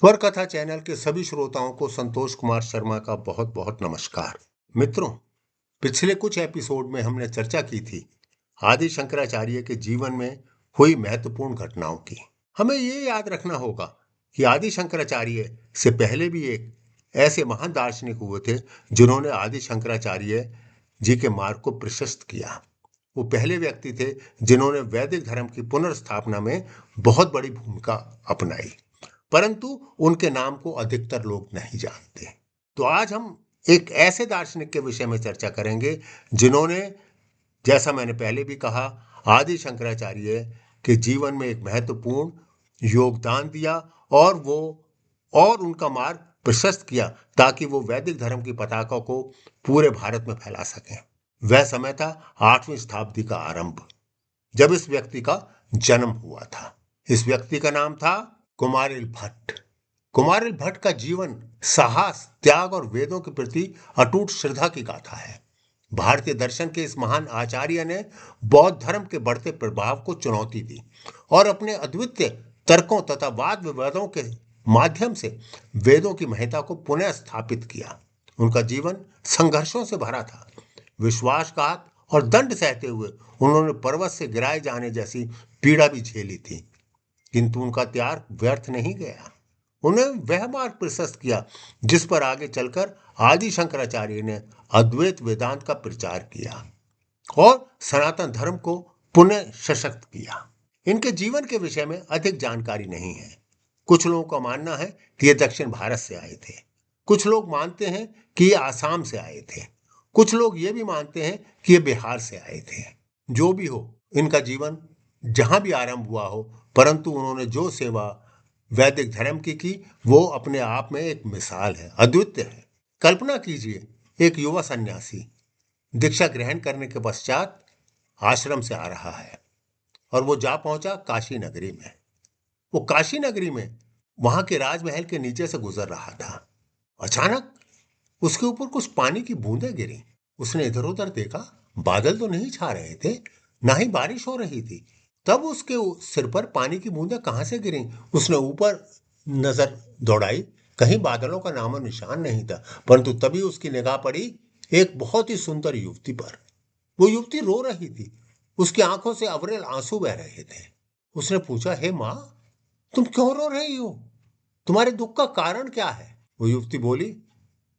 स्वर कथा चैनल के सभी श्रोताओं को संतोष कुमार शर्मा का बहुत बहुत नमस्कार। मित्रों, पिछले कुछ एपिसोड में हमने चर्चा की थी आदि शंकराचार्य के जीवन में हुई महत्वपूर्ण घटनाओं की। हमें ये याद रखना होगा कि आदि शंकराचार्य से पहले भी एक ऐसे महान दार्शनिक हुए थे जिन्होंने आदि शंकराचार्य जी के मार्ग को प्रशस्त किया। वो पहले व्यक्ति थे जिन्होंने वैदिक धर्म की पुनर्स्थापना में बहुत बड़ी भूमिका अपनाई, परंतु उनके नाम को अधिकतर लोग नहीं जानते। तो आज हम एक ऐसे दार्शनिक के विषय में चर्चा करेंगे जिन्होंने, जैसा मैंने पहले भी कहा, आदि शंकराचार्य के जीवन में एक महत्वपूर्ण योगदान दिया और उनका मार्ग प्रशस्त किया ताकि वो वैदिक धर्म की पताका को पूरे भारत में फैला सकें। वह समय था 8वीं शताब्दी का आरंभ, जब इस व्यक्ति का जन्म हुआ था। इस व्यक्ति का नाम था कुमारिल भट्ट। कुमारिल भट्ट का जीवन साहस, त्याग और वेदों के प्रति अटूट श्रद्धा की गाथा है। भारतीय दर्शन के इस महान आचार्य ने बौद्ध धर्म के बढ़ते प्रभाव को चुनौती दी और अपने अद्वितीय तर्कों तथा वाद विवादों के माध्यम से वेदों की महत्ता को पुनः स्थापित किया। उनका जीवन संघर्षों से भरा था। विश्वासघात और दंड सहते हुए उन्होंने पर्वत से गिराए जाने जैसी पीड़ा भी झेली थी, किंतु उनका त्याग व्यर्थ नहीं गया। उन्हें वह मार्ग प्रशस्त किया जिस पर आगे चलकर आदि शंकराचार्य ने अद्वैत वेदांत का प्रचार किया और सनातन धर्म को पुनः सशक्त किया। इनके जीवन के विषय में अधिक जानकारी नहीं है। कुछ लोगों का मानना है कि ये दक्षिण भारत से आए थे, कुछ लोग मानते हैं कि ये आसाम से आए थे, कुछ लोग ये भी मानते हैं कि ये बिहार से आए थे। जो भी हो, इनका जीवन जहां भी आरंभ हुआ हो, परंतु उन्होंने जो सेवा वैदिक धर्म की वो अपने आप में एक मिसाल है, अद्वितीय है। कल्पना कीजिए, एक युवा सन्यासी दीक्षा ग्रहण करने के पश्चात आश्रम से आ रहा है और वो जा पहुंचा काशी नगरी में। वो काशी नगरी में वहां के राजमहल के नीचे से गुजर रहा था। अचानक उसके ऊपर कुछ पानी की बूंदें गिरी। उसने इधर उधर देखा, बादल तो नहीं छा रहे थे, ना ही बारिश हो रही थी। तब उसके सिर पर पानी की बूंदें कहां से गिरी? उसने ऊपर नजर दौड़ाई, कहीं बादलों का नामो निशान नहीं था। परंतु तभी उसकी निगाह पड़ी एक बहुत ही सुंदर युवती पर। वो युवती रो रही थी, उसकी आंखों से अविरल आंसू बह रहे थे। उसने पूछा, हे माँ, तुम क्यों रो रही हो? तुम्हारे दुख का कारण क्या है? वो युवती बोली,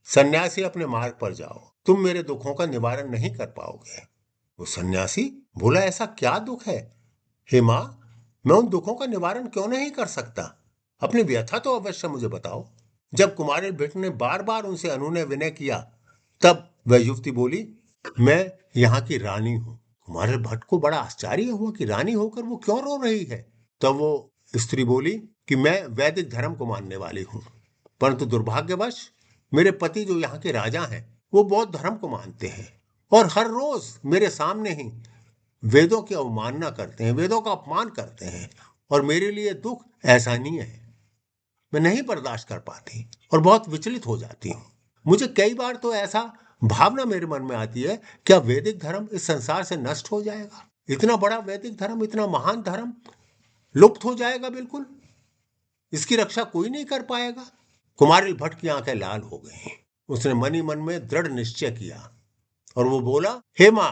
सन्यासी, अपने मार्ग पर जाओ, तुम मेरे दुखों का निवारण नहीं कर पाओगे। वो सन्यासी बोला, ऐसा क्या दुख है? हे माँ, मैं उन दुखों का निवारण क्यों नहीं कर सकता? अपनी व्यथा तो अवश्य मुझे बताओ। जब कुमारिल भट्ट ने बार बार उनसे अनुनय विनय किया, तब वह युवती बोली, मैं यहाँ की रानी हूँ। कुमारिल भट्ट को बड़ा आश्चर्य हुआ कि रानी होकर वो क्यों रो रही है। तब वो स्त्री बोली कि मैं वैदिक धर्म को मानने वाली हूँ, परंतु दुर्भाग्यवश मेरे पति जो यहाँ के राजा हैं वो बौद्ध धर्म को मानते हैं और हर रोज मेरे सामने ही वेदों की अवमानना करते हैं, वेदों का अपमान करते हैं, और मेरे लिए दुख असहनीय है। मैं नहीं बर्दाश्त कर पाती और बहुत विचलित हो जाती हूँ। मुझे कई बार तो ऐसा भावना मेरे मन में आती है, क्या वैदिक धर्म इस संसार से नष्ट हो जाएगा? इतना बड़ा वैदिक धर्म, इतना महान धर्म लुप्त हो जाएगा बिल्कुल? इसकी रक्षा कोई नहीं कर पाएगा? कुमारिल भट्ट की आंखें लाल हो गई। उसने मन ही मन में दृढ़ निश्चय किया और वो बोला, हे मां,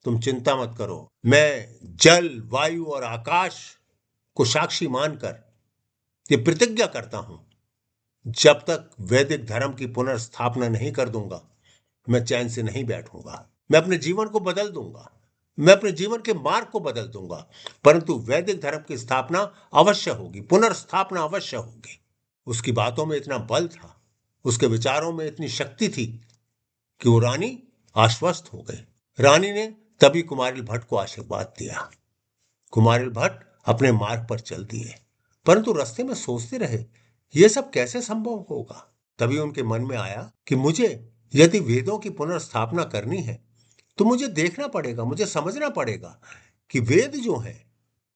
तुम चिंता मत करो। मैं जल, वायु और आकाश को साक्षी मानकर ये प्रतिज्ञा करता हूं, जब तक वैदिक धर्म की पुनर्स्थापना नहीं कर दूंगा, मैं चैन से नहीं बैठूंगा। मैं अपने जीवन को बदल दूंगा, मैं अपने जीवन के मार्ग को बदल दूंगा, परंतु वैदिक धर्म की स्थापना अवश्य होगी, पुनर्स्थापना अवश्य होगी। उसकी बातों में इतना बल था, उसके विचारों में इतनी शक्ति थी कि वो रानी आश्वस्त हो गई। रानी ने तभी कुमारिल भट्ट को आशीर्वाद दिया। कुमारिल भट्ट अपने मार्ग पर चल दिए, परंतु रास्ते में सोचते रहे, यह सब कैसे संभव होगा? तभी उनके मन में आया कि मुझे यदि वेदों की पुनर्स्थापना करनी है तो मुझे देखना पड़ेगा, मुझे समझना पड़ेगा कि वेद जो है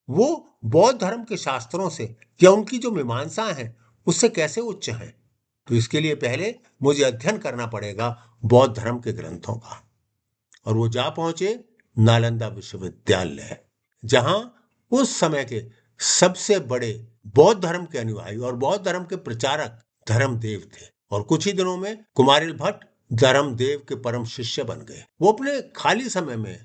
वो बौद्ध धर्म के शास्त्रों से या उनकी जो मीमांसा है उससे कैसे उच्च है। तो इसके लिए पहले मुझे अध्ययन करना पड़ेगा बौद्ध धर्म के ग्रंथों का। और वो जा पहुंचे नालंदा विश्वविद्यालय, जहां उस समय के सबसे बड़े बौद्ध धर्म के अनुयायी और बौद्ध धर्म के प्रचारक धर्मदेव थे और कुछ ही दिनों में कुमारिल भट्ट धर्मदेव के परम शिष्य बन गए। वो अपने खाली समय में,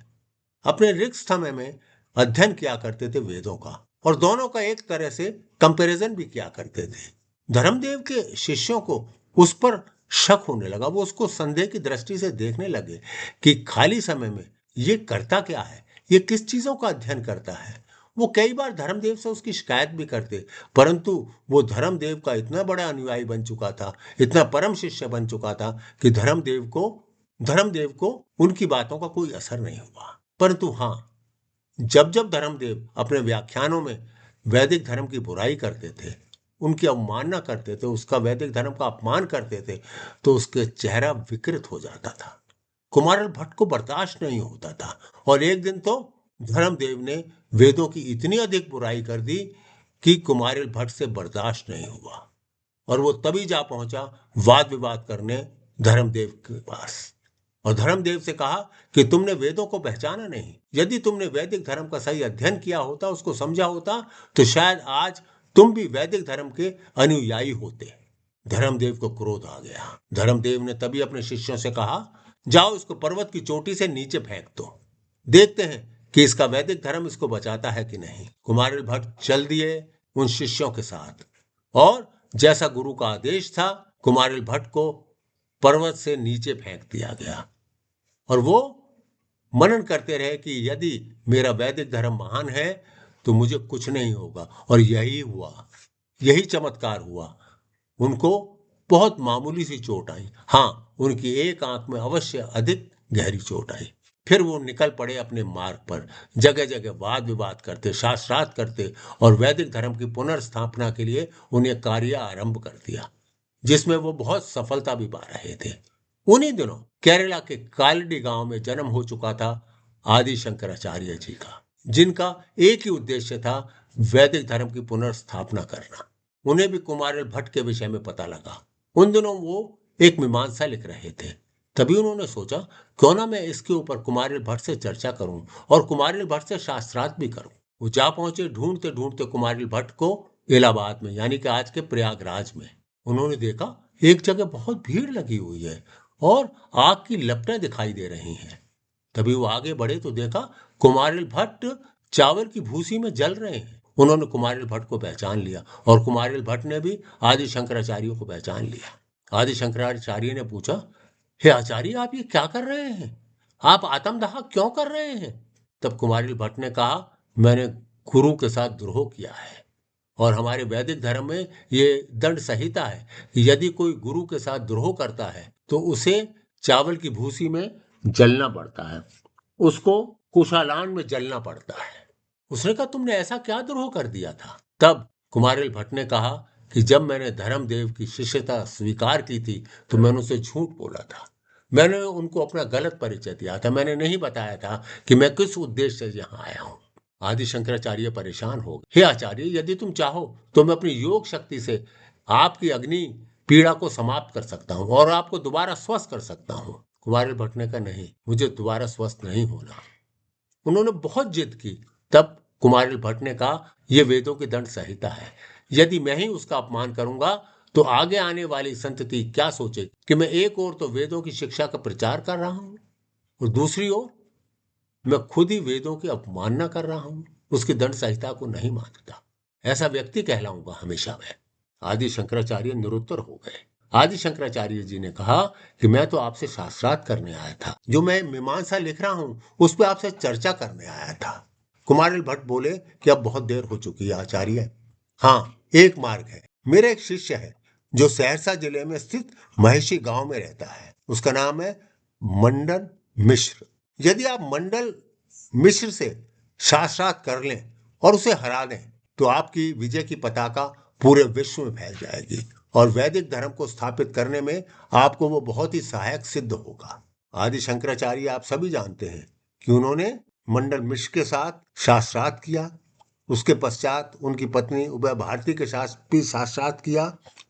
अपने रिक्त समय में अध्ययन किया करते थे वेदों का, और दोनों का एक तरह से कंपैरिजन भी किया करते थे। धर्मदेव के शिष्यों को उस पर शक होने लगा। वो उसको संदेह की दृष्टि से देखने लगे कि खाली समय में ये करता क्या है, ये किस चीजों का अध्ययन करता है। वो कई बार धर्मदेव से उसकी शिकायत भी करते, परंतु वो धर्मदेव का इतना बड़ा अनुयायी बन चुका था, इतना परम शिष्य बन चुका था कि धर्मदेव को उनकी बातों का कोई असर नहीं हुआ। परंतु हाँ, जब जब धर्मदेव अपने व्याख्यानों में वैदिक धर्म की बुराई करते थे, उनकी अवमानना करते थे, उसका वैदिक धर्म का अपमान करते थे, तो उसके चेहरा विकृत हो जाता था। कुमारिल भट्ट को बर्दाश्त नहीं होता था और एक दिन तो धर्मदेव ने वेदों की इतनी अधिक बुराई कर दी कि कुमारिल भट्ट से बर्दाश्त नहीं हुआ और वो तभी जा पहुंचा वाद विवाद करने धर्मदेव के पास और धर्मदेव से कहा कि तुमने वेदों को पहचाना नहीं। यदि तुमने वैदिक धर्म का सही अध्ययन किया होता, उसको समझा होता, तो शायद आज तुम भी वैदिक धर्म के अनुयायी होते। धर्मदेव को क्रोध आ गया। धर्मदेव ने तभी अपने शिष्यों से कहा, जाओ इसको पर्वत की चोटी से नीचे फेंक दो, देखते हैं कि इसका वैदिक धर्म इसको बचाता है कि नहीं। कुमारिल भट्ट चल दिए उन शिष्यों के साथ और जैसा गुरु का आदेश था, कुमारिल भट्ट को पर्वत से नीचे फेंक दिया गया और वो मनन करते रहे कि यदि मेरा वैदिक धर्म महान है तो मुझे कुछ नहीं होगा। और यही हुआ, यही चमत्कार हुआ। उनको बहुत मामूली सी चोट आई। हाँ, उनकी एक आंख में अवश्य अधिक गहरी चोट आई। फिर वो निकल पड़े अपने मार्ग पर, जगह जगह वाद विवाद करते, शास्त्रार्थ करते और वैदिक धर्म की पुनर्स्थापना के लिए उन्हें कार्य आरंभ कर दिया, जिसमें वो बहुत सफलता भी पा रहे थे। उन्हीं दिनों केरला के कालडी गांव में जन्म हो चुका था आदि शंकराचार्य जी का, जिनका एक ही उद्देश्य था वैदिक धर्म की पुनर्स्थापना करना। उन्हें भी कुमारिल भट्ट के विषय में पता लगा। उन दिनों वो एक मीमांसा लिख रहे थे। तभी उन्होंने सोचा, क्यों ना मैं इसके ऊपर कुमारिल भट्ट से चर्चा करूं और कुमारिल भट्ट से शास्त्रार्थ भी करूं। वो जा पहुंचे ढूंढते ढूंढते कुमारिल भट्ट को इलाहाबाद में, यानी कि आज के प्रयागराज में। उन्होंने देखा एक जगह बहुत भीड़ लगी हुई है और आग की लपटें दिखाई दे रही हैं। तभी वो आगे बढ़े तो देखा कुमारिल भट्ट चावल की भूसी में जल रहे हैं। उन्होंने कुमारिल भट्ट को पहचान लिया और कुमारिल भट्ट ने भी आदि शंकराचार्य को पहचान लिया। आदि शंकराचार्य ने पूछा, हे आचार्य, आप ये क्या कर रहे हैं? आप आत्मदाह क्यों कर रहे हैं? तब कुमारिल भट्ट ने कहा, मैंने गुरु के साथ द्रोह किया है और हमारे वैदिक धर्म में ये दंड संहिता है कि यदि कोई गुरु के साथ द्रोह करता है तो उसे चावल की भूसी में जलना पड़ता है, उसको कुशालान में जलना पड़ता है। उसने कहा, तुमने ऐसा क्या द्रोह कर दिया था? तब कुमारिल भट्ट ने कहा कि जब मैंने धर्मदेव की शिष्यता स्वीकार की थी तो मैंने उसे झूठ बोला था। मैंने उनको अपना गलत परिचय दिया था। मैंने नहीं बताया था कि मैं किस उद्देश्य से यहाँ आया हूँ। आदि शंकराचार्य परेशान हो गए। हे आचार्य, यदि तुम चाहो तो मैं अपनी योग शक्ति से आपकी अग्नि पीड़ा को समाप्त कर सकता हूँ और आपको दोबारा स्वस्थ कर सकता हूँ। कुमारिल भट्ट ने कहा, नहीं, मुझे दोबारा स्वस्थ नहीं होना। उन्होंने बहुत जिद की। तब कुमारिल भट्ट ने कहा, यह वेदों की दंड संहिता है, यदि मैं ही उसका अपमान करूंगा तो आगे आने वाली संतति क्या सोचेगी कि मैं एक ओर तो वेदों की शिक्षा का प्रचार कर रहा हूं और दूसरी ओर मैं खुद ही वेदों की अवमानना कर रहा हूं, उसकी दंड संहिता को नहीं मानता। ऐसा व्यक्ति कहलाऊंगा हमेशा मैं। आदि शंकराचार्य निरुत्तर हो गए। आदि शंकराचार्य जी ने कहा कि मैं तो आपसे शास्त्रार्थ करने आया था, जो मैं मीमांसा लिख रहा हूं उस पर आपसे चर्चा करने आया था। कुमारिल भट्ट बोले कि अब बहुत देर हो चुकी है आचार्य। हाँ, एक मार्ग है। मेरा एक शिष्य है जो सहरसा जिले में स्थित महेशी गांव में रहता है। उसका नाम है मंडन मिश्र। यदि आप मंडल मिश्र से शास्त्रार्थ कर लें और उसे हरा दें तो आपकी विजय की पताका पूरे विश्व में फैल जाएगी और वैदिक धर्म को स्थापित करने में आपको वो बहुत ही सहायक सिद्ध होगा। आदि शंकराचार्य आप सभी जानते हैं कि उन्होंने मंडल मिश्र के साथ शास्त्रार्थ किया। उसके पश्चात उनकी पत्नी उभय भारती के साथ भी शास्त्रार्थ किया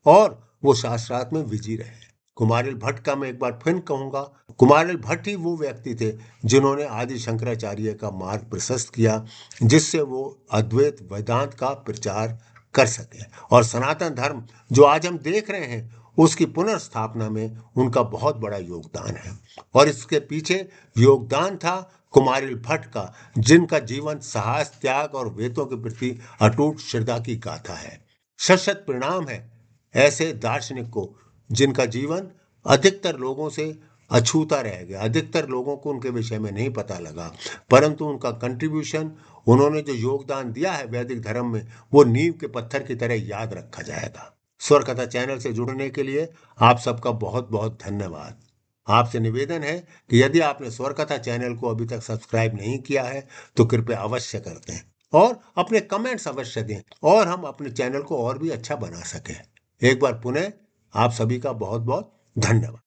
और वो शास्त्रार्थ में विजयी रहे। कुमारिल भट्ट का मैं एक बार फिर कहूंगा, कुमारिल भट्ट ही वो व्यक्ति थे जिन्होंने आदि शंकराचार्य का मार्ग प्रशस्त किया, जिससे वो अद्वैत वेदांत का प्रचार कर सके। और सनातन धर्म जो आज हम देख रहे हैं उसकी पुनर्स्थापना में उनका बहुत बड़ा योगदान है। और इसके पीछे योगदान था कुमारिल भट्ट का, जिनका जीवन साहस, त्याग और वेदों के प्रति अटूट श्रद्धा की गाथा है। शत शत प्रणाम है ऐसे दार्शनिक को जिनका जीवन अधिकतर लोगों से अछूता रह गया। अधिकतर लोगों को उनके विषय में नहीं पता लगा, परंतु उनका कंट्रीब्यूशन, उन्होंने जो योगदान दिया है वैदिक धर्म में, वो नींव के पत्थर की तरह याद रखा जाएगा। स्वर कथा चैनल से जुड़ने के लिए आप सबका बहुत बहुत धन्यवाद। आपसे निवेदन है कि यदि आपने स्वर कथा चैनल को अभी तक सब्सक्राइब नहीं किया है तो कृपया अवश्य कर दें और अपने कमेंट्स अवश्य दें, और हम अपने चैनल को और भी अच्छा बना सकें। एक बार पुनः आप सभी का बहुत बहुत धन्यवाद।